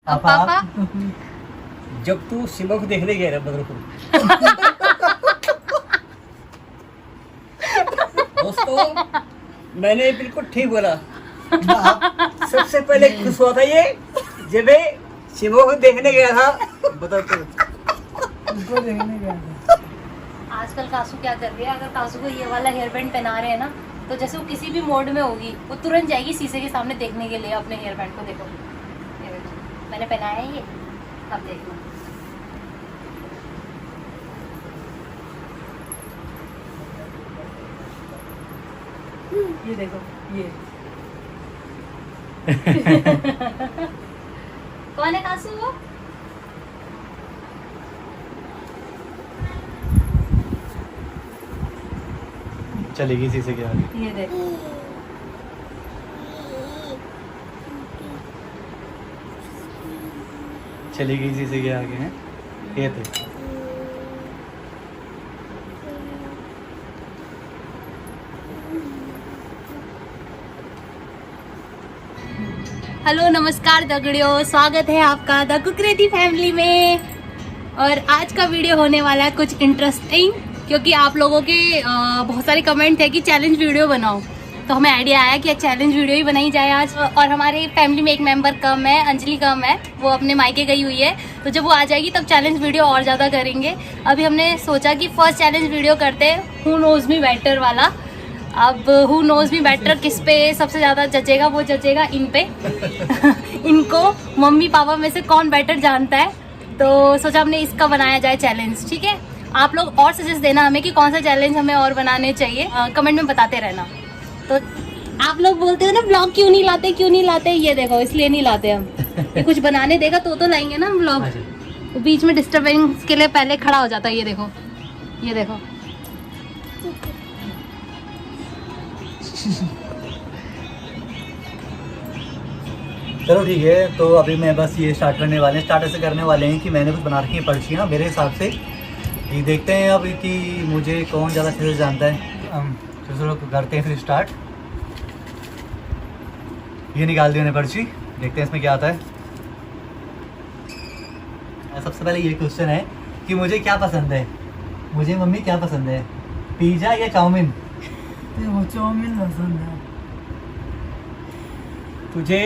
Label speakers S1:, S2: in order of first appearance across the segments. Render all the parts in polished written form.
S1: पापा
S2: जब तू सिमा को देखने गया था बदरपुर दोस्तों, मैंने बिल्कुल ठीक बोला। सबसे पहले खुश हुआ था ये जब सिमा को देखने गया था बदरपुर।
S3: उसको देखने गया था।
S1: आजकल कासू क्या कर रही है, अगर कासू को ये वाला हेयर बैंड पहना रहे हैं ना, तो जैसे वो किसी भी मोड में होगी वो तुरंत जाएगी शीशे के सामने देखने के लिए अपने हेयर बैंड को। देखो ये देखो, मैंने पहनाया है ये, अब देखो।
S3: ये देखो ये
S1: कौन है कासू वो?
S2: चलेगी शीशे के आगे।
S1: ये देखो,
S2: चलेगी शीशे के आगे हैं ये थे।
S1: हेलो नमस्कार दगड़ियों, स्वागत है आपका द कुकरेती फैमिली में। और आज का वीडियो होने वाला है कुछ इंटरेस्टिंग, क्योंकि आप लोगों के बहुत सारे कमेंट थे कि चैलेंज वीडियो बनाओ, तो हमें आइडिया आया कि चैलेंज वीडियो ही बनाई जाए आज। और हमारे फैमिली में एक मेंबर कम है, अंजलि कम है, वो अपने मायके गई हुई है, तो जब वो आ जाएगी तब चैलेंज वीडियो और ज़्यादा करेंगे। अभी हमने सोचा कि फर्स्ट चैलेंज वीडियो करते हैं हु नोज मी बेटर वाला। अब हु नोज मी बेटर किस पे सबसे ज़्यादा जचेगा, वो जचेगा इन पे। इनको मम्मी पापा में से कौन बेटर जानता है, तो सोचा हमने इसका बनाया जाए चैलेंज। ठीक है, आप लोग और सजेस्ट देना हमें कि कौन सा चैलेंज हमें और बनाने चाहिए, कमेंट में बताते रहना। तो आप लोग बोलते हो ना ब्लॉग क्यों नहीं लाते, क्यों नहीं लाते, ये देखो इसलिए नहीं लाते हम। ये कुछ बनाने देगा तो लाएंगे ना हम ब्लॉग। तो बीच में डिस्टर्बेंस के लिए पहले खड़ा हो जाता है। ये देखो, ये देखो।
S2: चलो ठीक है, तो अभी मैं बस ये स्टार्ट ऐसे करने वाले हैं कि मैंने कुछ बना रखी है पर्चियाँ मेरे हिसाब से। ये देखते हैं अब कि मुझे कौन ज़्यादा अच्छे से जानता है। चलो करते हैं फिर स्टार्ट। ये निकाल दी मैंने पर्ची, देखते हैं इसमें क्या आता है। सबसे पहले ये क्वेश्चन है कि मुझे क्या पसंद है, मुझे मम्मी क्या पसंद है, पिज़्ज़ा या चाउमीन?
S3: वो चाउमीन पसंद है।
S2: तुझे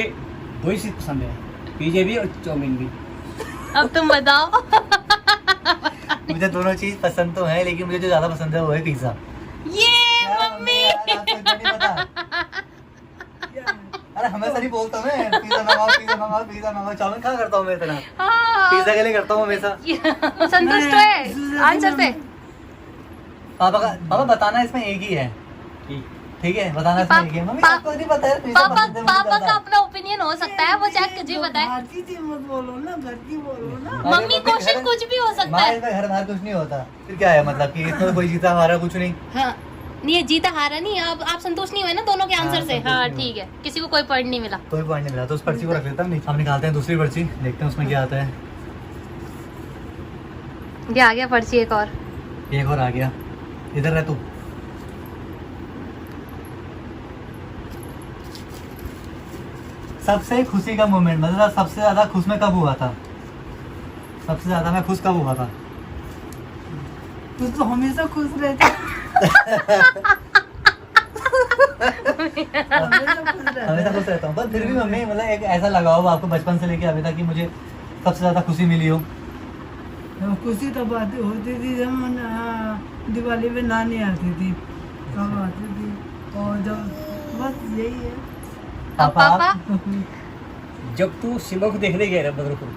S2: दो ही चीज़ पसंद है, पिज़्ज़ा भी और चाउमीन भी।
S1: अब तुम बताओ।
S2: मुझे दोनों चीज़ पसंद तो है, लेकिन मुझे जो ज़्यादा पसंद है वो है पिज़्ज़ा।
S1: ये मम्मी।
S2: अरे हमेशा नहीं बोलता मैं पिज़्ज़ा मंगाओ चाउमीन कहाँ करता हूँ मैं इतना। पिज़्ज़ा के लिए करता हूँ हमेशा।
S1: संतुष्ट है आंसर से?
S2: पापा बताना इसमें एक ही है, ठीक है, बताना इसमें एक ही है। मम्मी आपको नहीं पता है पिज़्ज़ा पसंद है मुझे
S1: पापा का
S2: ज़्यादा।
S1: अपना ओपिनियन हो सकता है, वो चेक कीजिए, बताए।
S3: भारती जी मत बोलो ना, घर की बोलो ना।
S1: मम्मी क्वेश्चन कुछ भी हो सकता है।
S2: घर बाहर कुछ नहीं होता, फिर क्या है मतलब कि इसमें कोई जीता हमारा कुछ नहीं।
S1: हाँ, नहीं ये जीता हारा नहीं, अब आप संतुष्ट नहीं हुए ना दोनों के आंसर से?
S2: संतुष्ट
S1: हाँ
S2: नहीं
S1: ठीक है, किसी को कोई पॉइंट नहीं मिला।
S2: कोई पॉइंट नहीं मिला, तो उस पर्ची को रख लेता हूँ। हम निकालते हैं दूसरी पर्ची, देखते हैं उसमें क्या आता है।
S1: ये आ गया पर्ची एक और।
S2: एक और आ गया, इधर रह तू। सबसे खुशी का मोमेंट, मतलब सबसे ज्यादा खुश मैं कब हुआ था, सबसे ज्यादा मैं खुश कब हुआ था?
S3: तू तो हमेशा खुश रहता है।
S2: हमेशा खुश रहता हूँ, पर फिर भी मम्मी मतलब एक ऐसा लगाओ वो आपको बचपन से लेके अभी तक कि मुझे सबसे ज्यादा खुशी मिली हो।
S3: खुशी तब बातें होती थी जब दिवाली में नानी आती थी, तब आती थी। और जब बस यही है।
S1: पापा
S2: जब तू सिमा को देखने गया था बदरपुर।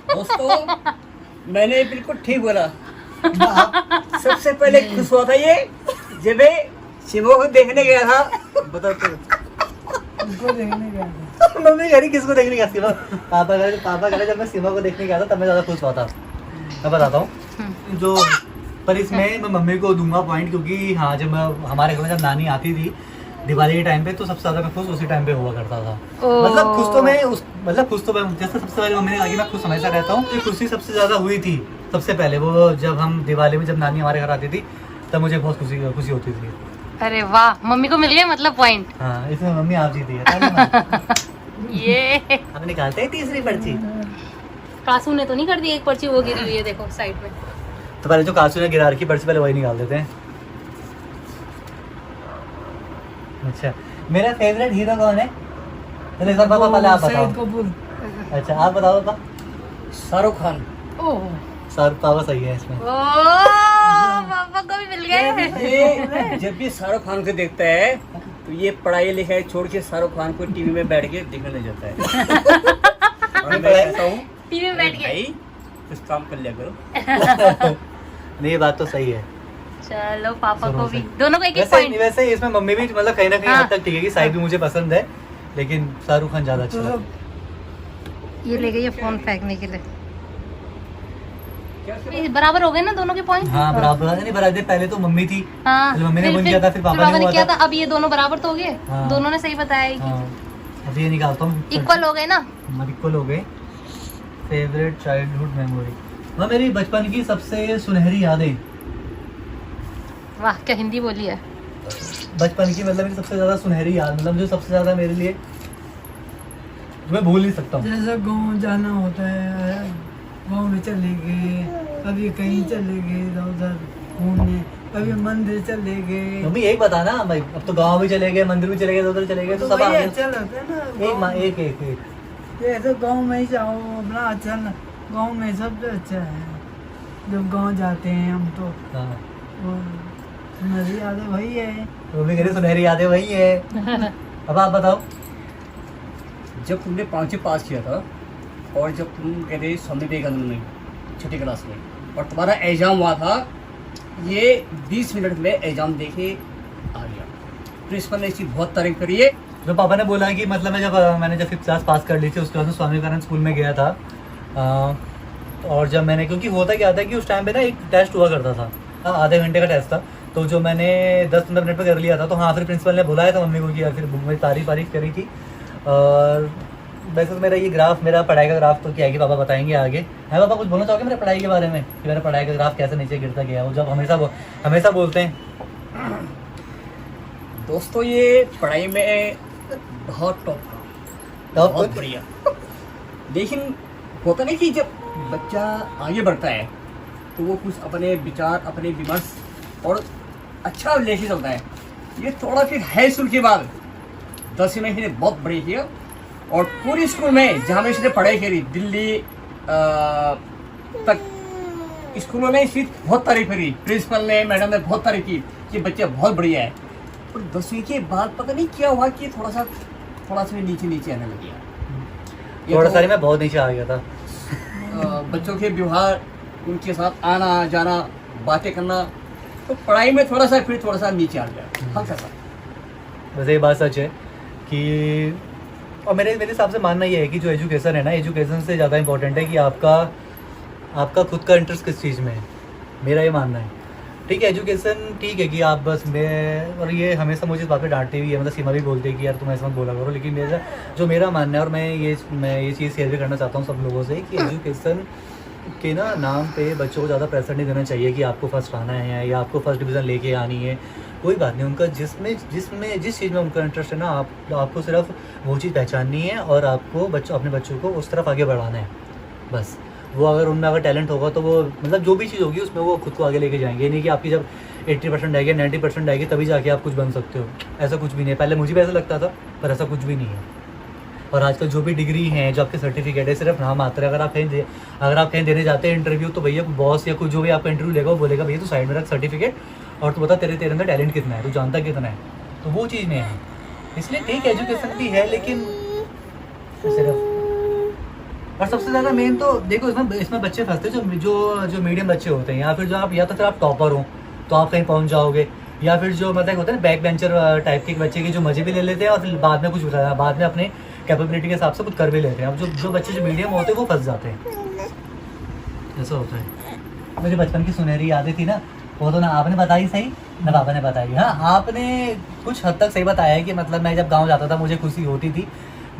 S2: दोस्तों, मैंने बिल्कुल ठीक बोला। सबसे पहले खुश हुआ था ये जब सिमा को देखने गया था बदरपुर।
S3: उसको देखने गया था।
S2: मम्मी कह रही किसको देखने गया सिमा? पापा कह रहे जब मैं सिमा को देखने गया था तब मैं ज्यादा खुश हुआ था। मैं बताता हूँ जो, पर इसमें मैं मम्मी को दूंगा पॉइंट, क्योंकि हाँ जब हमारे घर में जब नानी आती थी दिवाली के टाइम पे, तो सबसे ज्यादा मैं खुश उसी टाइम पे हुआ करता था। मतलब खुश तो मैं जैसे सबसे पहले मम्मी ने कहा कि मैं खुश हमेशा रहता हूँ, खुशी सबसे ज्यादा हुई थी सबसे पहले वो जब हम दिवाली में जब नानी हमारे घर आती थी, तब मुझे बहुत खुशी होती थी।
S1: अरे वाह, मम्मी को मिल गया मतलब पॉइंट।
S2: हाँ, इसमें मम्मी आप जीती है।
S1: ये
S2: हम निकालते हैं तीसरी पर्ची।
S1: कासू ने तो नहीं कर दी एक पर्ची, वो गिरी हुई है देखो साइड में।
S2: तो पहले जो कासू ने गिरा रखी पर्ची, पहले वही निकाल देते हैं। अच्छा, मेरा फेवरेट हीरो कौन है? चलो एक बार पापा पहले आप बताओ।
S3: शाहिद कपूर।
S2: अच्छा, आप बताओ पापा।
S4: शाहरुख खान।
S1: ओह
S2: शाहरुख पापा सही है इसमें।
S1: पापा को भी मिल गए।
S4: ये जब भी शाहरुख खान को देखता है तो ये पढ़ाई लिखाई छोड़ के शाहरुख खान को टीवी में बैठ के देखने लग जाता है। और मैं कहता हूँ
S1: टीवी में बैठ के
S4: भाई कुछ काम कर लिया करो।
S2: नहीं, ये बात तो सही है।
S1: चलो पापा
S2: सुनो
S1: को भी,
S2: सही।
S1: दोनों को एक एक
S2: वैसे
S1: पॉइंट।
S2: वैसे इसमें मम्मी भी मतलब कहीं ना कहीं
S1: हाँ।
S2: हद तक ठीक है कि साइड भी मुझे पसंद है, लेकिन शाहरुख खान ज्यादा अच्छा है।
S1: ये ले गई ये फोन फेंकने के लिए। ये बराबर हो गए ना दोनों के पॉइंट?
S2: हाँ, बराबर नहीं, बराबर पहले तो मम्मी थी।
S1: हाँ,
S2: पहले मम्मी ने win किया था, फिर पापा ने हुआ
S1: किया
S2: था।
S1: था। अब ये दोनों बराबर तो हो गए।
S2: हाँ।
S1: दोनों ने सही बताया।
S2: हाँ, अभी ये निकालता हूँ।
S1: इक्वल हो गए ना।
S2: इक्वल हो गए। फेवरेट चाइल्डहुड मेमोरी, वह मेरी बचपन की सबसे सुनहरी यादें।
S1: वाह, क्या हिंदी बोली है।
S2: बचपन की मतलब मेरी सबसे ज्यादा सुनहरी याद, मतलब जो सबसे ज्यादा मेरे लिए जो मैं भूल नहीं सकता हूँ।
S3: जैसा गांव जाना होता है, गांव में चले गए, कभी कहीं चले गए इधर उधर घूमने, कभी मंदिर चले गए।
S2: मम्मी एक बताना भाई, अब तो गांव भी चले गए, मंदिर भी चले गए, उधर चले गए, तो सब आ
S3: वही
S2: गए।
S3: अच्छा लगता है ना।
S2: एक माँ एक एक एक
S3: जैसे गांव में ही जाओ अपना, अच्छा गांव में सबसे अच्छा है। जब गांव जाते हैं हम तो
S2: हाँ,
S3: वो सुनहरी यादें वही है।
S2: तो मम्मी कह रही सुनहरी यादें वही है। अब आप बताओ।
S4: जब तुमने 5वीं पास किया था और जब तुम कहते स्वामी विवेकानंद में छठी क्लास में और तुम्हारा एग्जाम हुआ था, ये 20 मिनट में एग्जाम दे के आ गया। प्रिंसिपल ने इसकी बहुत तारीफ करी है।
S2: जो पापा ने बोला कि मतलब मैंने जब 5th क्लास पास कर ली थी, उसके बाद में स्वामी विवेकानंद स्कूल में गया था। और जब मैंने, क्योंकि होता क्या था कि उस टाइम पे ना एक टेस्ट हुआ करता था, आधे घंटे का टेस्ट था, तो जो मैंने 10-15 मिनट में कर लिया था, तो हाँ, फिर प्रिंसिपल ने बुलाया था मम्मी को कि यार, फिर मेरी तारीफ करी थी। और वैसे तो मेरा ये ग्राफ, मेरा पढ़ाई का ग्राफ तो क्या है कि पापा बताएंगे आगे। है पापा, कुछ बोलना चाहोगे मेरे पढ़ाई के बारे में कि मेरा पढ़ाई का ग्राफ कैसे नीचे गिरता गया? वो जब हमेशा बोलते हैं।
S4: दोस्तों ये पढ़ाई में बहुत टॉप था, बहुत बढ़िया। लेकिन होता नहीं कि जब बच्चा आगे बढ़ता है तो वो कुछ अपने विचार, अपने विमर्श और अच्छा लेके चलता है। ये थोड़ा फिर हाई स्कूल के बाद 10वीं में इसने बहुत बढ़िया किया और पूरी स्कूल में जहाँ में इसने पढ़ाई करी, दिल्ली तक स्कूलों ने इसकी बहुत तारीफ करी। प्रिंसिपल ने, मैडम ने बहुत तारीफ की कि बच्चा बहुत बढ़िया है। और 10वीं के बाद पता नहीं क्या हुआ कि थोड़ा सा नीचे आने लग गया।
S2: थोड़ा सा मैं बहुत नीचे आ गया था।
S4: बच्चों के व्यवहार, उनके साथ आना जाना, बातें करना, तो पढ़ाई में थोड़ा सा नीचे आ गया, हल्का सा।
S2: वैसे ये बात सच है कि, और मेरे हिसाब से मानना ये है कि जो एजुकेशन है ना, एजुकेशन से ज़्यादा इंपॉर्टेंट है कि आपका खुद का इंटरेस्ट किस चीज़ में है। मेरा ये मानना है। ठीक है, एजुकेशन ठीक है कि आप बस मैं, और ये हमेशा मुझे इस बात पे डांटती हुई है, मतलब सीमा भी बोलती है कि यार तुम ऐसा मत बोला करो, लेकिन मेरा मानना है, और मैं ये चीज़ शेयर भी करना चाहता हूँ सब लोगों से कि एजुकेशन के नाम पे बच्चों को ज़्यादा प्रेशर नहीं देना चाहिए कि आपको फर्स्ट आना है या आपको फर्स्ट डिवीज़न लेके आनी है। कोई बात नहीं, उनका जिस चीज़ में उनका इंटरेस्ट है ना, आपको सिर्फ वो चीज़ पहचाननी है और आपको अपने बच्चों को उस तरफ आगे बढ़ाना है बस। वो उनमें अगर टैलेंट होगा तो वो मतलब जो भी चीज़ होगी उसमें वो खुद को आगे लेके जाएंगे। नहीं कि आपकी जब 80% आएगी, 90% आएगी, तभी जाके आप कुछ बन सकते हो, ऐसा कुछ भी नहीं है। पहले मुझे भी ऐसा लगता था, पर ऐसा कुछ भी नहीं है। और आजकल जो भी डिग्री हैं, जो आपके सर्टिफिकेट है, सिर्फ नाम मात्र है। अगर आप कहीं देने जाते हैं इंटरव्यू, तो भैया बॉस या कुछ जो भी आपका इंटरव्यू लेगा वो बोलेगा भैया तू साइड में रख सर्टिफिकेट और तू बता तेरे अंदर टैलेंट कितना है, तू जानता कितना है। तो वो चीज़ नहीं है। इसलिए ठीक एजुकेशन भी है, लेकिन सिर्फ, और सबसे ज़्यादा मेन तो देखो इसमें बच्चे फंसते हैं जो मीडियम बच्चे होते हैं, या फिर जो आप या तो फिर आप टॉपर हो तो आप कहीं पहुंच जाओगे, या फिर जो मतलब होता है ना बैक बेंचर टाइप के बच्चे की जो मजे भी ले लेते हैं और फिर बाद में अपने कैपेबिलिटी के हिसाब से कुछ कर भी लेते हैं। अब जो बच्चे जो मीडियम होते हैं वो फंस जाते हैं, ऐसा होता है। मेरे बचपन की सुनहरी यादें थी ना, वो तो ना आपने बताई सही ना पापा ने बताई। हाँ, आपने कुछ हद तक सही बताया है कि मतलब मैं जब गाँव जाता था मुझे खुशी होती थी,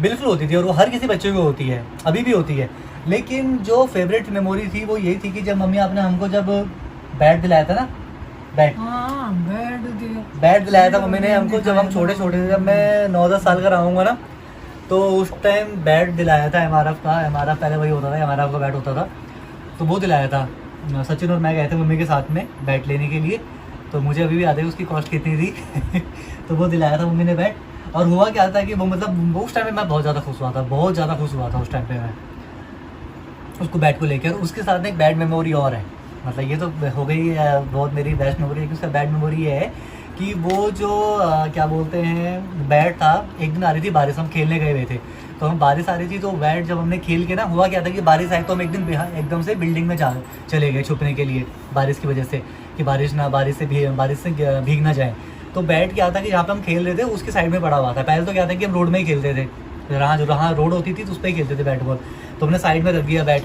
S2: बिल्कुल होती थी, और वो हर किसी बच्चे को होती है, अभी भी होती है। लेकिन जो फेवरेट मेमोरी थी वो यही थी कि जब मम्मी आपने हमको जब बैट दिलाया था ना, बैट
S3: हाँ बेड दिया।
S2: बैट दिलाया था मम्मी ने हमको जब हम छोटे छोटे थे, जब मैं 9-10 साल का रहूँगा ना, तो उस टाइम बैट दिलाया था MRF का। MRF पहले वही होता था, MRF का बैट होता था, तो वो दिलाया था। सचिन और मैं गए थे मम्मी के साथ में बैट लेने के लिए, तो मुझे अभी भी याद है उसकी कॉस्ट कितनी थी तो वो दिलाया था मम्मी ने बैट। और हुआ क्या था कि वो मतलब उस टाइम पे मैं बहुत ज़्यादा खुश हुआ था, बहुत ज़्यादा खुश हुआ था उस टाइम पे मैं उसको बैट को लेकर। उसके साथ में एक बैड मेमोरी और है, मतलब ये तो हो गई बहुत मेरी बेस्ट मेमोरी है कि उसका बैड मेमोरी ये है कि वो जो क्या बोलते हैं बैट था, एक दिन आ रही थी बारिश, हम खेलने गए हुए थे, तो हम बारिश आ रही थी, तो बैट जब हमने खेल के ना, हुआ क्या था कि बारिश आई तो हम एक दिन एकदम से बिल्डिंग में चले गए छुपने के लिए बारिश की वजह से, कि बारिश से भीग ना जाए। तो बैट क्या था कि जहाँ पे हम खेल रहे थे उसके साइड में पड़ा हुआ था। पहले तो क्या था कि हम रोड में ही खेलते थे, जहाँ रोड होती थी तो उस पर ही खेलते थे बैट बॉल, तो हमने साइड में रख दिया बैट।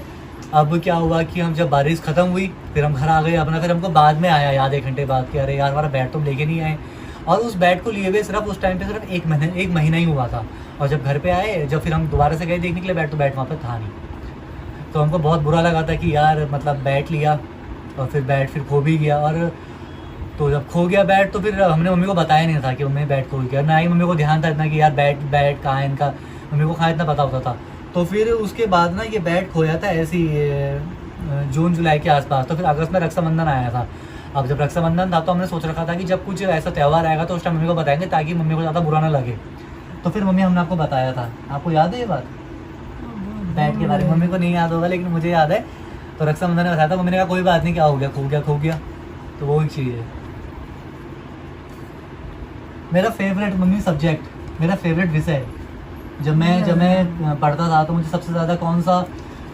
S2: अब क्या हुआ कि हम जब बारिश खत्म हुई फिर हम घर आ गए अपना, फिर हमको बाद में आया याद 1 घंटे बाद कि अरे यार हमारा बैट तो हम लेके नहीं आए। और उस बैट को लिए हुए सिर्फ उस टाइम पे सिर्फ एक महीना ही हुआ था। और जब घर पे आए, जब फिर हम दोबारा से गए देखने के लिए बैट, तो बैट वहाँ पे था नहीं। तो हमको बहुत बुरा लगा था कि यार मतलब बैट लिया और फिर बैट फिर खो भी गया। और तो जब खो गया बैट तो फिर हमने मम्मी को बताया नहीं था कि मम्मी बैट खो गया, ना ही मम्मी को ध्यान था इतना कि यार बैट कहाँ है इनका, मम्मी को कहाँ इतना पता होता था। तो फिर उसके बाद ना ये बैट खोया था ऐसी जून जुलाई के आसपास। तो फिर अगस्त में रक्षाबंधन आया था। अब जब रक्षाबंधन था तो हमने सोच रखा था कि जब कुछ ऐसा त्यौहार आएगा तो उस टाइम मम्मी को बताएंगे ताकि मम्मी को ज़्यादा बुरा ना लगे। तो फिर मम्मी हमने आपको बताया था, आपको याद है ये बात बैट के बारे में? मम्मी को नहीं याद होगा लेकिन मुझे याद है। तो रक्षाबंधन ने बताया था, मम्मी ने कहा कोई बात नहीं, क्या हो गया, खो गया। तो वो एक चीज़ है। मेरा फेवरेट मम्मी सब्जेक्ट, मेरा फेवरेट विषय, जब मैं पढ़ता था तो मुझे सबसे ज़्यादा कौन सा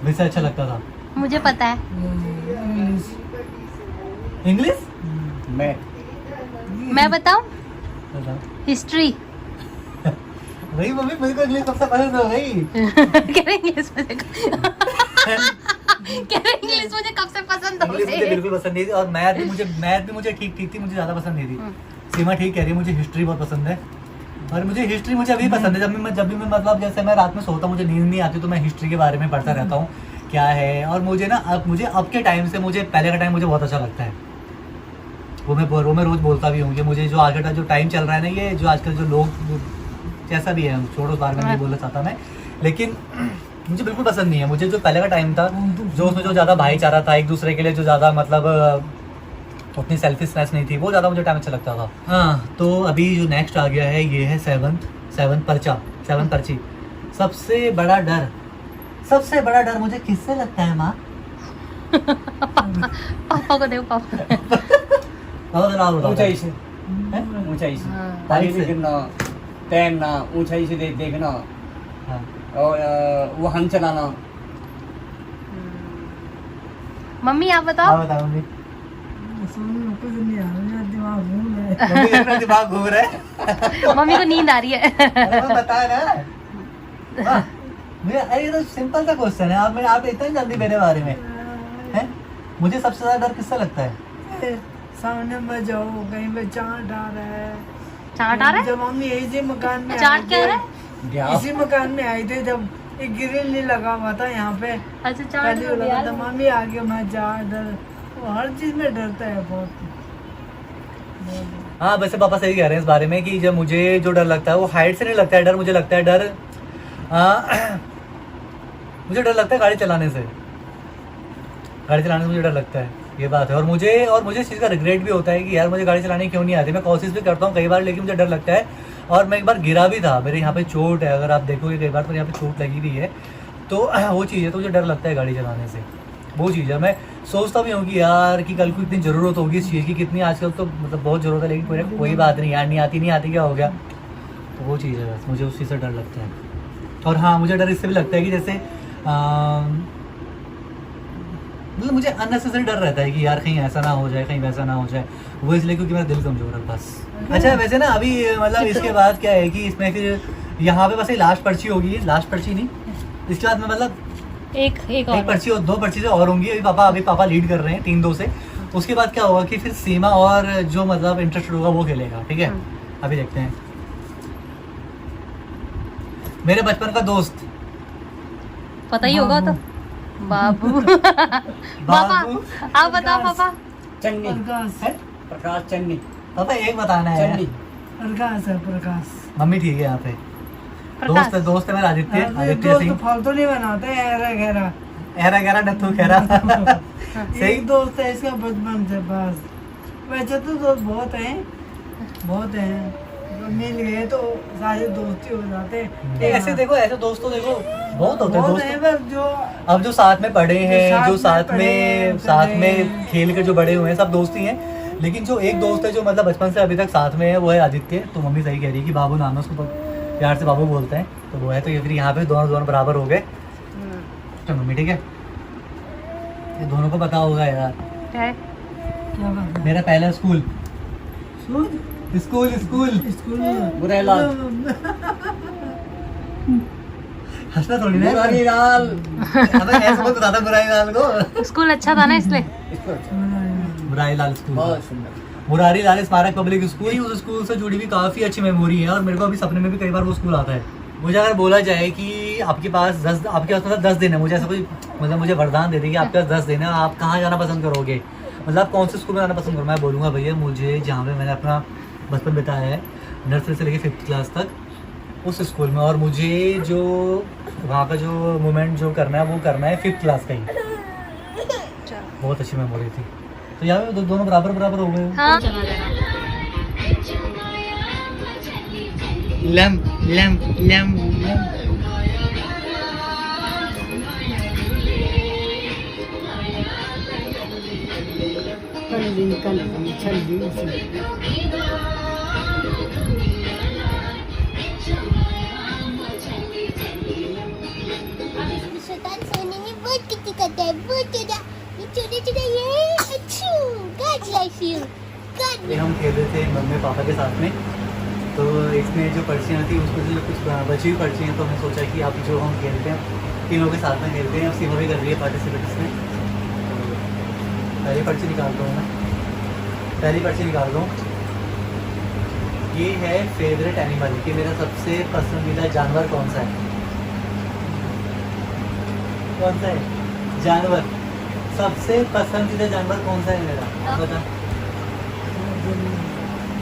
S2: विषय अच्छा लगता था?
S1: मुझे पता है,
S2: इंग्लिश।
S1: मैं बताऊं? हिस्ट्री।
S2: वही मम्मी, मुझे को इंग्लिश सबसे पसंद हो गई।
S1: कह रहे इंग्लिश मुझे कब से पसंद हो
S2: इंग्लिश मुझे
S1: गई?
S2: बिल्कुल पसंद नहीं थी। और मैथ भी मुझे ठीक थी, मुझे ज़्यादा पसंद नहीं थी। सीमा ठीक कह रही है, मुझे हिस्ट्री बहुत पसंद है। और मुझे हिस्ट्री मुझे अभी पसंद है। जब भी मैं मतलब जैसे मैं रात में सोता हूँ, मुझे नींद नहीं आती, तो मैं हिस्ट्री के बारे में पढ़ता रहता हूँ क्या है। और मुझे ना अब के टाइम से मुझे पहले का टाइम मुझे बहुत अच्छा लगता है। वो मैं रोज़ बोलता भी हूँ कि मुझे जो आगे का जो टाइम चल रहा है ना, ये जो आजकल जो लोग जैसा भी है, छोड़ो उस बारे में नहीं बोलना चाहता मैं, लेकिन मुझे बिल्कुल पसंद नहीं है। मुझे जो पहले का टाइम था, जो उसमें जो ज़्यादा भाईचारा था, एक दूसरे के लिए जो ज़्यादा मतलब उतनी सेल्फिशनेस नहीं थी, वो ज़्यादा मुझे टाइम अच्छा लगता था। हाँ, तो अभी जो नेक्स्ट आ गया है ये है सेवंथ पर्ची। सबसे बड़ा डर मुझे किससे लगता है माँ?
S1: पापा को दे, पापा।
S4: ऊंचाई से,
S1: हाँ।
S4: ऊंचाई से पानी में गिरना, तैरना, ऊंचाई से देखना,
S2: हाँ।
S4: और वाहन चलाना।
S1: मम्मी आप बताओ।
S2: बताओ मम्मी।
S3: कुछ नहीं आ रहा, दिमाग घूम रहा है।
S2: मम्मी का दिमाग घूम रहा है।
S1: मम्मी को नींद आ रही है।
S2: अरे मैं बताया ना। हाँ, अरे ये तो सिंपल सा क्वेश्चन है। आप इतना जल्दी मेरे बारे में हैं? मुझे सबसे ज्यादा डर किससे लगता है?
S3: सामने में जाओ, कहीं पे चाट आ रहा है।
S1: चाट आ रहा है?
S3: जब हम इसी मकान में
S1: चाट क्या आ रहा है?
S3: इसी मकान में आए थे, जब एक ग्रिल नहीं लगा हुआ था यहाँ पे,
S1: अच्छा, चाट
S3: पहले लगा था। मम्मी आगे मैं चाट डर, वो हर चीज में डरता है बहुत।
S2: हाँ, वैसे पापा सही कह रहे हैं इस बारे में कि जब मुझे जो डर लगता है वो हाइट से नहीं लगता है डर, मुझे लगता है डर मुझे डर लगता है गाड़ी चलाने से मुझे डर लगता है, ये बात है। और मुझे इस चीज़ का रिग्रेट भी होता है कि यार मुझे गाड़ी चलाने क्यों नहीं आती। मैं कोशिश भी करता हूँ कई बार, लेकिन मुझे डर लगता है। और मैं एक बार गिरा भी था, मेरे यहाँ पे चोट है, अगर आप देखोगे कई बार तो यहाँ पे चोट लगी भी है। तो वो चीज़ है, तो मुझे डर लगता है गाड़ी चलाने से, वो चीज़ है। मैं सोचता भी हूँ कि यार कि कल को इतनी ज़रूरत होगी इस चीज़ की, कितनी आजकल तो मतलब बहुत ज़रूरत है, लेकिन कोई बात नहीं यार, नहीं आती क्या हो गया। तो वो चीज़ है, बस मुझे उस चीज़ से डर लगता है। और हाँ, मुझे डर इससे भी लगता है कि जैसे मतलब मुझे अननेसेसरी डर रहता है कि यार कहीं ऐसा ना हो जाए, कहीं वैसा ना हो जाए। वो इसलिए क्योंकि मेरा दिल कमज़ोर है बस। अच्छा, वैसे ना अभी मतलब इसके बाद क्या है कि इसमें फिर यहाँ पे बस ये लास्ट पर्ची होगी, लास्ट पर्ची नहीं, इसके बाद में मतलब
S1: एक
S2: पर्ची और 2 पर्ची से और होंगी। अभी पापा लीड कर रहे हैं 3-2 से। उसके बाद क्या होगा कि फिर सीमा और जो मतलब इंटरेस्टेड होगा वो खेलेगा, ठीक है? अभी देखते हैं। मेरे बचपन का दोस्त,
S1: पता ही होगा तो। बाबू। पापा आप बताओ पापा।
S4: चन्नी,
S3: प्रकाश,
S4: प्रकाश चन्नी।
S2: पापा एक बताना है।
S4: चन्नी।
S3: प्रकाश है, प्रकाश।
S2: मम्मी ठीक है यहाँ पे।
S1: प्रकाश।
S2: दोस्त है मेरा आदित्य, आदित्य
S3: दोस्त
S2: सिंह।
S3: फालतू नहीं बनाते हैं, ऐरा गहरा।
S2: एरा गहरा नथु खेरा। सही।
S3: एक दोस्त है इसका बचपन से बस। वैसे तो दोस्त बहुत हैं, बहुत हैं। मिल गए तो सारे दोस्ती हो जाते हैं।
S2: ऐसे देखो, ऐसे दोस्त तो देखो बहुत होते हैं
S3: बहुत हैं,
S2: दोस्त।
S3: बस जो
S2: अब जो साथ में पढ़े हैं, जो साथ
S3: पढ़े हैं,
S2: में साथ
S3: पढ़े
S2: में
S3: हैं।
S2: खेल के जो बड़े हुए हैं, सब दोस्त ही हैं। लेकिन जो एक दोस्त है जो मतलब बचपन से अभी तक साथ में है, वो है आदित्य। तो मम्मी सही कह रही है कि बाबू नाम है, उसको प्यार से बाबू बोलते हैं। तो वो है, तो ये फिर यहाँ पे दोनों बराबर हो गए। तो मम्मी ठीक है, ये दोनों को पता होगा यार।
S1: क्या है?
S3: क्या बात है?
S2: मेरा पहला school
S3: school
S2: school school
S3: school
S4: Burelal.
S2: हंसना थोड़ी ना।
S4: मुरारी लाल।
S2: अबे ऐसे मत बताता मुरारी लाल को।
S1: स्कूल अच्छा था ना इसलिए।
S4: इसको अच्छा।
S2: मुरारी लाल स्कूल।
S4: बहुत सुंदर।
S2: मुरारी लाल स्मारक पब्लिक स्कूल ही उस स्कूल से जुड़ी हुई काफ़ी अच्छी मेमोरी है। और मेरे को अभी सपने में भी कई बार वो स्कूल आता है। मुझे अगर बोला जाए कि आपके पास मतलब 10 दिन है, मुझे ऐसा कोई मतलब मुझे वरदान दे दे कि आपके पास 10 दिन है, आप कहाँ जाना पसंद करोगे, मतलब आप कौन से स्कूल में जाना पसंद करोगे? मैं बोलूँगा भैया मुझे जहाँ पे मैंने अपना बचपन बिताया है, नर्सरी से लेकर 5th क्लास तक, उस स्कूल में। और मुझे जो वहाँ का जो मोमेंट जो करना है वो करना है 5th क्लास का ही। बहुत अच्छी मेमोरी थी। तो यहाँ पे दोनों बराबर बराबर हो गए।
S1: हाँ।
S2: लम लम लम
S5: शैतान सोने में बहुत कितनी करता है, बहुत ज्यादा। ये छोटा ये अच्छू गॉड ब्लेस यू गॉड।
S2: ये हम खेल रहे थे मम्मी पापा के साथ में। तो इसमें जो पर्चियाँ थी उसमें से कुछ बची हुई पर्ची हैं, तो हमने सोचा कि आप जो हम खेलते हैं तीनों के साथ में खेलते हैं। अब सीमा भी कर रही है पार्टिसिपेट इसमें। तो पहली पर्ची निकालता हूँ मैं, पहली पर्ची निकालता हूँ। ये है फेवरेट एनिमल, कि मेरा सबसे पसंदीदा जानवर कौन सा है? कौन सा है जानवर? सबसे पसंदीदा जानवर कौन सा है मेरा? बता।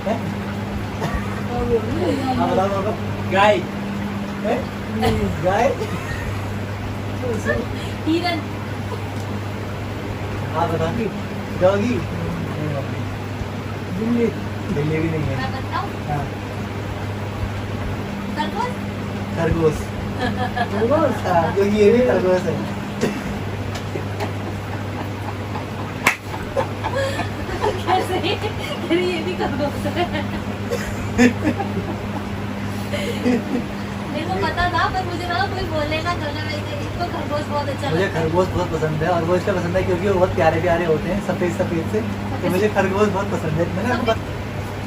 S2: है? हाँ बताओ बाबा।
S4: गाय।
S2: है? गाय?
S1: हिरन।
S2: हाँ बता। डॉगी?
S3: दिल्ली
S2: बिल्ली भी नहीं है।
S1: मैं बताऊं?
S2: हाँ,
S1: खरगोश।
S2: खरगोश। हाँ, क्योंकि ये भी खरगोश है।
S1: कैसे? ये भी खरगोश है। मेरे को पता था, पर मुझे लगा कोई बोलेगा तो ना, इसको खरगोश बहुत अच्छा
S2: मुझे
S1: लगता है।
S2: खरगोश बहुत पसंद है। और वो इसलिए पसंद है क्योंकि वो बहुत प्यारे प्यारे होते हैं, सफ़ेद सफ़ेद से। तो मुझे खरगोश बहुत पसंद है। मैंने आपको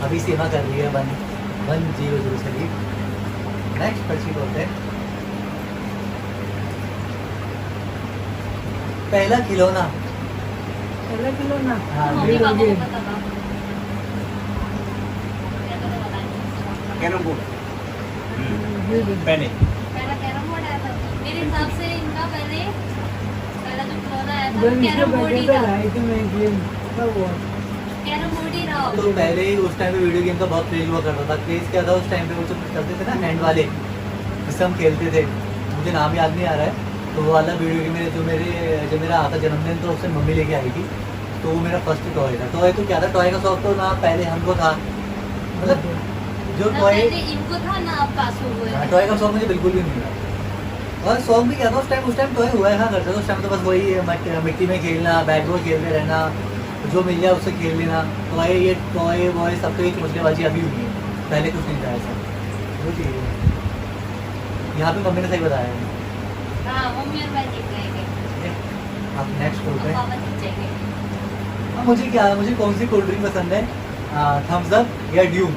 S2: अभी सीमा कर ली है 1-0 से लीड। नेक्स्ट पर्ची को होते हैं पहला खिलौना।
S3: पहला किलो ना।
S2: हाँ,
S1: मम्मी
S2: ये-
S1: पापा को पता था। मैं तो बताया।
S4: Carrom board.
S3: ये
S4: पहले।
S1: पहला कैरम बोर्ड आया था मेरे हिसाब से। इनका पहला जो खिलौना आया था
S3: बन
S1: कैरम बोर्ड ही था।
S3: राइट में गेम सब हुआ।
S1: कैरम बोर्ड ही रहा
S2: तो पहले ही उस टाइम पे वीडियो गेम का बहुत क्रेज हुआ करता था। क्रेज क्या था उस टाइम पे? वो जो करते थे ना हैंड वाले, जिससे हम खेलते थे, मुझे नाम याद नहीं आ रहा है। तो वो वाला वीडियो गेम जो मेरा आता जन्मदिन, तो उससे मम्मी लेके आई थी। तो वो मेरा फर्स्ट टॉय था। टॉय तो क्या था, टॉय का शौक तो ना पहले हमको था, मतलब जो
S1: ना
S2: टॉय,
S1: पहले इनको था ना, अब पास हो गए।
S2: टॉय का शौक मुझे बिल्कुल भी नहीं था। और शौक भी क्या था उस टाइम टॉय हुआ है हाँ करते थे। उस टाइम तो बस वही मिट्टी में खेलना, बैटबॉल खेलते रहना, जो मिल जाए उससे खेल लेना। टॉय वॉय सब तो ये चमचलेबाजी अभी हुई है, पहले कुछ नहीं था ऐसा। वो चीज़ है। यहाँ पे मम्मी ने सही बताया है।
S1: हाँ, मम्मी और मैं जीत जाएंगे।
S2: आप नेक्स्ट
S1: और
S2: बोलते हैं।
S1: पापा जीत जाएंगे।
S2: मुझे कौन सी कोल्ड ड्रिंक पसंद है? थम्स अप या ड्यूम?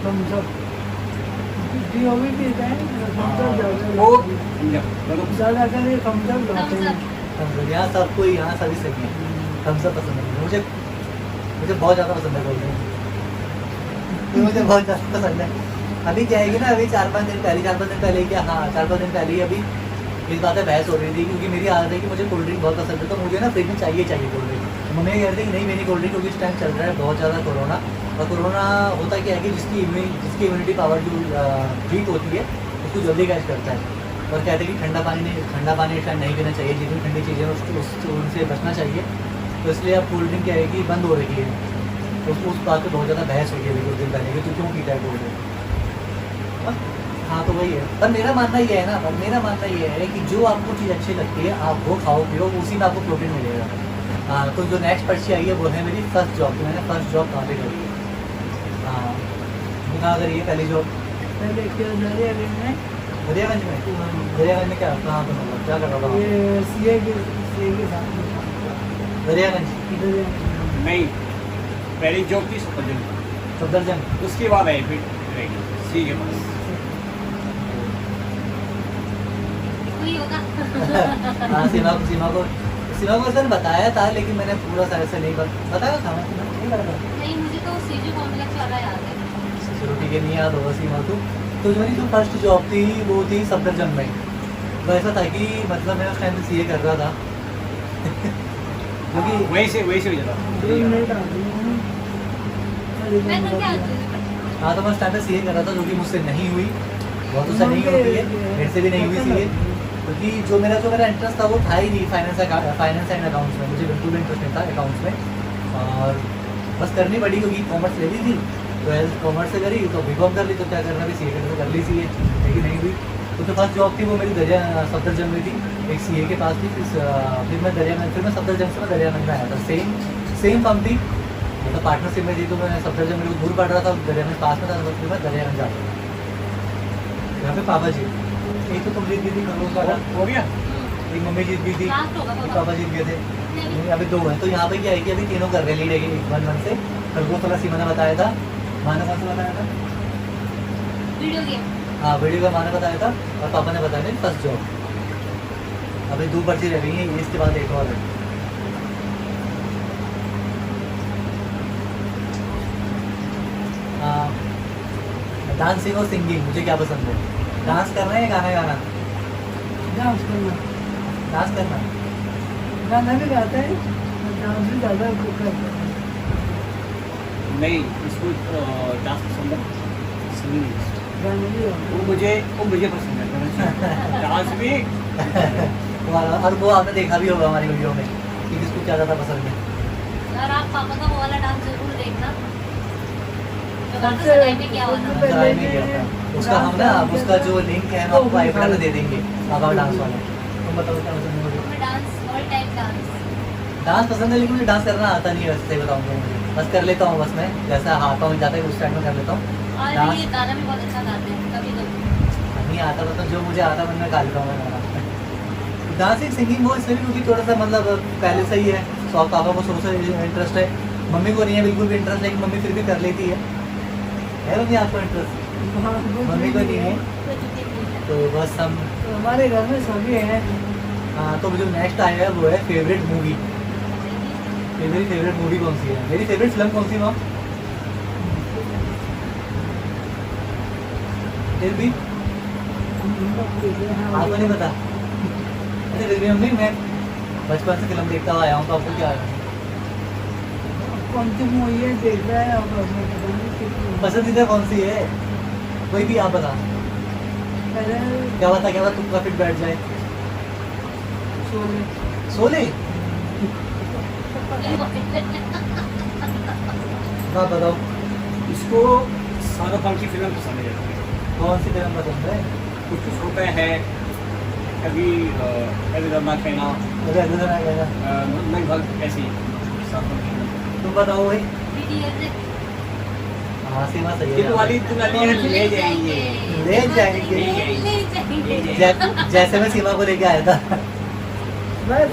S3: Thums up. डीओ भी पीते हैं, थम्स अप
S4: वो
S3: ज़्यादा करके थम्स अप लाते
S1: Thumbs
S3: हैं।
S1: up।
S2: थम्स अप यहाँ सबको, यहाँ सभी सही है। थम्स अप पसंद है मुझे बहुत ज़्यादा पसंद है कोल्ड ड्रिंक। मुझे बहुत ज़्यादा पसंद है। अभी क्या है कि ना, अभी 4-5 दिन पहले क्या, हाँ 4-5 दिन पहले ही अभी इस बात पे बहस हो रही थी, क्योंकि मेरी आदत है कि मुझे कोल्ड ड्रिंक बहुत पसंद है। तो मुझे ना फ्रिज में चाहिए कोल्ड ड्रिंक। मम्मी कह रही थी कि नहीं मेरी कोल्ड ड्रिंक, क्योंकि इस टाइम चल रहा है बहुत ज़्यादा कोरोना, और कोरोना होता क्या है कि जिसकी इम्यूनिटी पावर जो वीक होती है उसको जल्दी कैच करता है। और कहते हैं कि ठंडा पानी इस टाइम नहीं पीना चाहिए, जितनी ठंडी चीज़ें उनसे बचना चाहिए। तो इसलिए अब कोल्ड ड्रिंक क्या है कि बंद हो रही है। तो उस बात पर बहुत ज़्यादा बहस हुई है अभी कुछ दिन पहले कि तू क्यों पीता है कोल्ड ड्रिंक। हाँ तो वही है, पर मेरा मानना ये है ना, कि जो आपको चीज़ अच्छी लगती है आप वो खाओ पियो, उसी में आपको प्रोटीन मिलेगा। हाँ तो जो नेक्स्ट पर्ची आई है वो है मेरी फर्स्ट जॉब। तो मैंने फर्स्ट जॉब कहाँ पे करी है? हाँ कहाँ करी है पहली जॉब?
S3: पहले क्या दरियागंज में।
S2: दरियागंज में? दरियागंज में क्या कहाँ पे, मतलब क्या कर रहा था?
S3: ये सीए के साथ
S2: दरियागंज
S4: नहीं, पहली जॉब थी सफदरजंग,
S2: सफदरजंग।
S4: उसके बाद आई फिर सी के पास।
S1: कोई होगा।
S2: हाँ सीमा को सर बताया था, लेकिन मैंने पूरा सारे से नहीं बताया था। नहीं बताया।
S1: नहीं, मुझे तो सीजू कॉम्प्लेक्स वाला याद है।
S2: चलो ठीक है, नहीं याद होगा सीमा को। तो जो मेरी जो फर्स्ट जॉब थी वो थी सफदरजंग में। तो ऐसा था कि मतलब मैं उस टाइम पे सीए कर रहा था क्योंकि
S4: वहीं से हो जाता।
S1: मैं तो क्या आती हूँ?
S2: हाँ तो मैं उस टाइम पे सीए कर रहा था, जो कि मुझसे नहीं हुई, बहुत उससे नहीं होती है, मेरे से भी नहीं हुई सीए, क्योंकि जो मेरा इंटरेस्ट था वो था ही नहीं फाइनेंस एंड अकाउंट्स में। मुझे बिल्कुल भी इंटरेस्ट नहीं था अकाउंट्स में, और बस करनी पड़ी क्योंकि कॉमर्स ले ली थी। तो कॉमर्स से करी तो बीकॉम कर ली, तो क्या करना भी सीए करने कर ली सीए, लेकिन नहीं हुई। तो जो फर्स्ट जॉब थी वो मेरी सफदरजंग में थी, एक सीए के पास थी। फिर मैं सफदरजंग से दरियागंज में आया था। सेम कंपनी, मतलब पार्टनरशिप में थी। तो मैं सफदरजंग में दूर पड़ रहा था, दरियागंज पास में था, तो फिर मैं दरियागंज जाता था। यहाँ पे पापा जी, एक तो तुम जीत गई थी खरगोश वाला,
S4: हो गया।
S2: एक मम्मी जीत गई थी,
S1: लास्ट होगा
S2: एक
S1: बाबा।
S2: पापा जीत गए थे। नहीं, अभी 2 हैं। तो यहाँ पे क्या है कि अभी तीनों कर रहे लीड है 1-1 से। खरगोश वाला सीमा ने बताया था, माँ ने कौन सा बताया था?
S1: Video game.
S2: हाँ वीडियो का माँ ने बताया था, और पापा ने बताया था फर्स्ट जॉब। अभी 2 पर्ची रह गई हैं, इसके बाद एक और है। डांसिंग और सिंगिंग, मुझे क्या पसंद है? डांस करना है या गाना गाना?
S3: डांस करना।
S2: डांस करना।
S3: गाना भी गाता है, डांस भी ज़्यादा करता है।
S4: नहीं, इसको डांस पसंद है, सिंगिंग
S3: गाना भी
S4: वो मुझे पसंद है। डांस भी।
S2: और वो आपने देखा भी होगा हमारी वीडियो में कि किसको क्या ज़्यादा पसंद है।
S1: और आप पापा का वो वाला डांस जरूर देखना, जो गाना
S3: सबसे-
S1: सगाई में क्या होता है।
S3: सबसे
S2: ट्राई नहीं किया था। उसका हम ना उसका जो लिंक है हम आपको आई बटन में दे देंगे, पापा डांस वाला। तुम बताओ क्या पसंद है मुझे?
S1: मैं dance, all time dance.
S2: Dance पसंद है, लेकिन मुझे डांस करना आता नहीं है, वैसे सही बताऊँगा मुझे। बस कर लेता हूँ, बस मैं जैसा हाथ पाँव जाता है उस टाइम में कर लेता हूँ।
S1: और
S2: डांस
S1: ये गाना भी बहुत अच्छा गाते हैं कभी कभी।
S2: नहीं आता, मतलब जो मुझे आता है मैं गा लेता हूँ गाना। डांसिंग सिंगिंग वो इसलिए क्योंकि थोड़ा सा मतलब पहले से ही है शौक, पापा को शुरू से इंटरेस्ट है, मम्मी को नहीं है बिल्कुल भी इंटरेस्ट, लेकिन मम्मी फिर भी कर लेती है मम्मी आपको इंटरेस्ट? मम्मी को नहीं है, तो बस हम
S3: तो हमारे घर में सभी हैं।
S2: हाँ। तो जो नेक्स्ट आया है वो है फेवरेट मूवी। मेरी फेवरेट मूवी कौन सी है? मेरी फेवरेट फिल्म कौन सी मैम? फिर भी आपको नहीं पता? अरे फिर भी मम्मी मैं बचपन से फिल्म देखता हुआ आया हूँ, तो आपको क्या है
S3: कौन सी मूवी है देख रहा है अब हमें पता नहीं कितनी।
S2: पसंदीदा कौन सी है? कोई भी आप बता।
S3: पहले
S2: क्या बता तुम फिट बैठ जाए।
S3: शोले।
S2: शोले? हाँ बताओ।
S4: इसको शाहरुख खान की फिल्म पसंद है।
S2: कौन सी फिल्म पसंद है?
S4: कुछ होता है कभी कहना
S2: अरे अंदर आ गया।
S4: मैं बहुत ऐसी शाहरुख खान की फिल्म।
S2: तुम बताओ भाई।
S1: BTS
S2: हाँ सीमा सही
S4: ये तो वाली
S2: है।
S4: दुलाली है, ले जाएंगे।
S2: ले जाएंगे।
S1: ले जाएंगे।
S2: जैसे मैं सीमा को लेके आया था।
S3: बस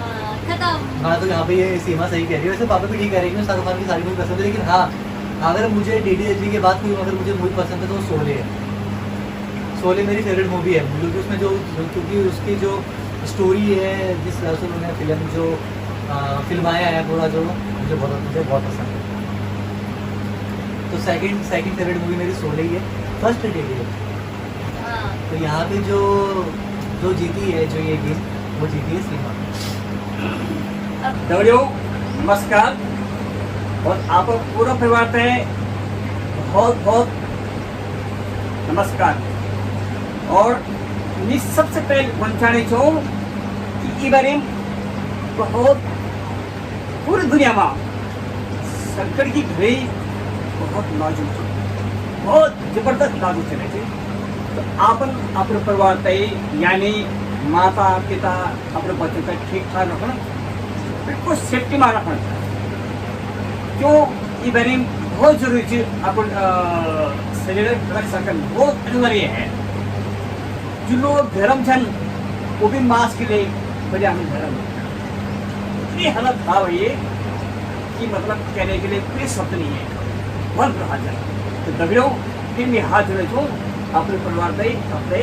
S1: हाँ, खत्म।
S2: हाँ तो यहाँ पे ये सीमा सही कह रही है, वैसे पापा भी ठीक कह रहे हैं कि शाहरुख खान की सारी मूवी पसंद है, लेकिन हाँ अगर मुझे DDLJ के बाद कोई अगर मुझे मूवी पसंद है तो वो शोले है। शोले मेरी फेवरेट मूवी है, क्योंकि उसमें क्योंकि उसकी जो स्टोरी है, जिस तरह से उन्होंने फिल्म जो फिल्माया है पूरा, जो मुझे बहुत पसंद है। तो सेकंड फेवरेट मूवी मेरी शोले ही है। First DDLJ।
S1: हाँ,
S2: तो यहाँ पे जो जीती है जो ये गेम, वो जीती है सीमा।
S4: डब्ल्यू नमस्कार और आप पूरा परिवार पे बहुत बहुत नमस्कार। और मैं सबसे पहले पहुंचाने चाहूँ कि ये बारे बहुत पूरी दुनिया में संकट की घड़ी बहुत नाजुक है, बहुत जबरदस्त नाजुक चले थे। तो आपन अपने परिवार पे यानी माता पिता अपने बच्चों का ठीक ठाक रखना, बिल्कुल सेफ्टी में रखना। क्यों ये बारे में बहुत जरूरी चीज अपन शरीर रख सकन बहुत अनिवार्य है। जो लोग धर्म छन वो भी मास्क के लिए वजह हम धर्म इतनी हालत खराब है ये कि मतलब कहने के लिए कोई शब्द नहीं है। बहुत रहा जाए तो दबियो फिर मैं हाथ जोड़े तो अपने परिवार पे अपने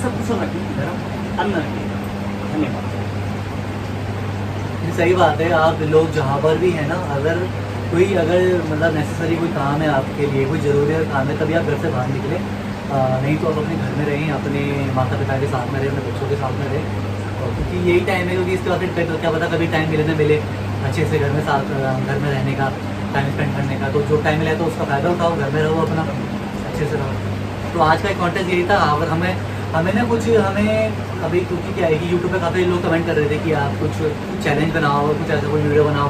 S4: सब कुछ रखी धर्म अन्न रखिए। धन्यवाद।
S2: ये सही बात है। आप लोग जहाँ पर भी है ना, अगर मतलब नेसेसरी कोई काम है आपके लिए, कोई ज़रूरी काम है, तभी आप घर से बाहर निकले। नहीं तो आप अपने घर में रहें, अपने माता पिता के साथ में रहें, अपने बच्चों के साथ में रहें। और क्योंकि यही टाइम है, क्योंकि इसके बाद फिर क्या पता कभी टाइम मिले ना मिले अच्छे से घर में रहने का, टाइम स्पेंड करने का। तो जो टाइम मिला तो उसका फ़ायदा उठाओ, घर में रहो, अपना अच्छे से रहो। तो आज का कॉन्टेंट यही था। अगर हमें ना कुछ हमें अभी क्योंकि क्या है कि यूट्यूब पे काफ़ी लोग कमेंट कर रहे थे कि आप कुछ चैलेंज बनाओ, कुछ ऐसा कोई वीडियो बनाओ।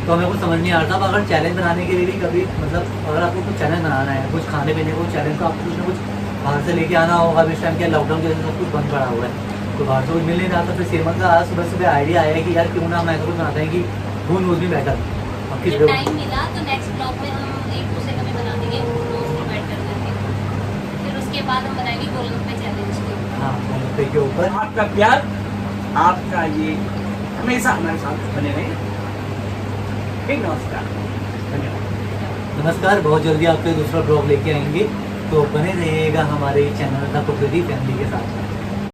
S2: तो हमें कुछ समझ नहीं आ रहा था। अगर चैलेंज बनाने के लिए भी कभी मतलब अगर आपको कुछ चैलेंज बनाना है, कुछ खाने पीने को चैलेंज, तो आपको कुछ ना कुछ बाहर से लेके आना होगा। इस टाइम क्या लॉकडाउन की वजह से सब कुछ बंद पड़ा हुआ है, तो बाहर से कुछ मिल नहीं रहा था। फिर सेमन का आज सुबह आइडिया आया कि यार क्यों ना हम ऐसा कुछ बनाते हैं कि हूँ न्यूज़ भी बेटर।
S1: जब टाइम मिला तो नेक्स्ट ब्लॉग में हम एक दूसरे का भी बना देंगे, बैठ कर करके। फिर उसके बाद हम बनाएंगे गोलगप्पे चैलेंज के।
S2: हाँ, गोलगप्पे के ऊपर
S4: आपका प्यार, आपका ये हमेशा हमारे साथ बने रहे। ठीक, नमस्कार, धन्यवाद।
S2: नमस्कार। बहुत जल्दी आपके दूसरा ब्लॉग लेके आएंगे, तो बने रहिएगा हमारे चैनल द कुकरेती फैमिली के साथ।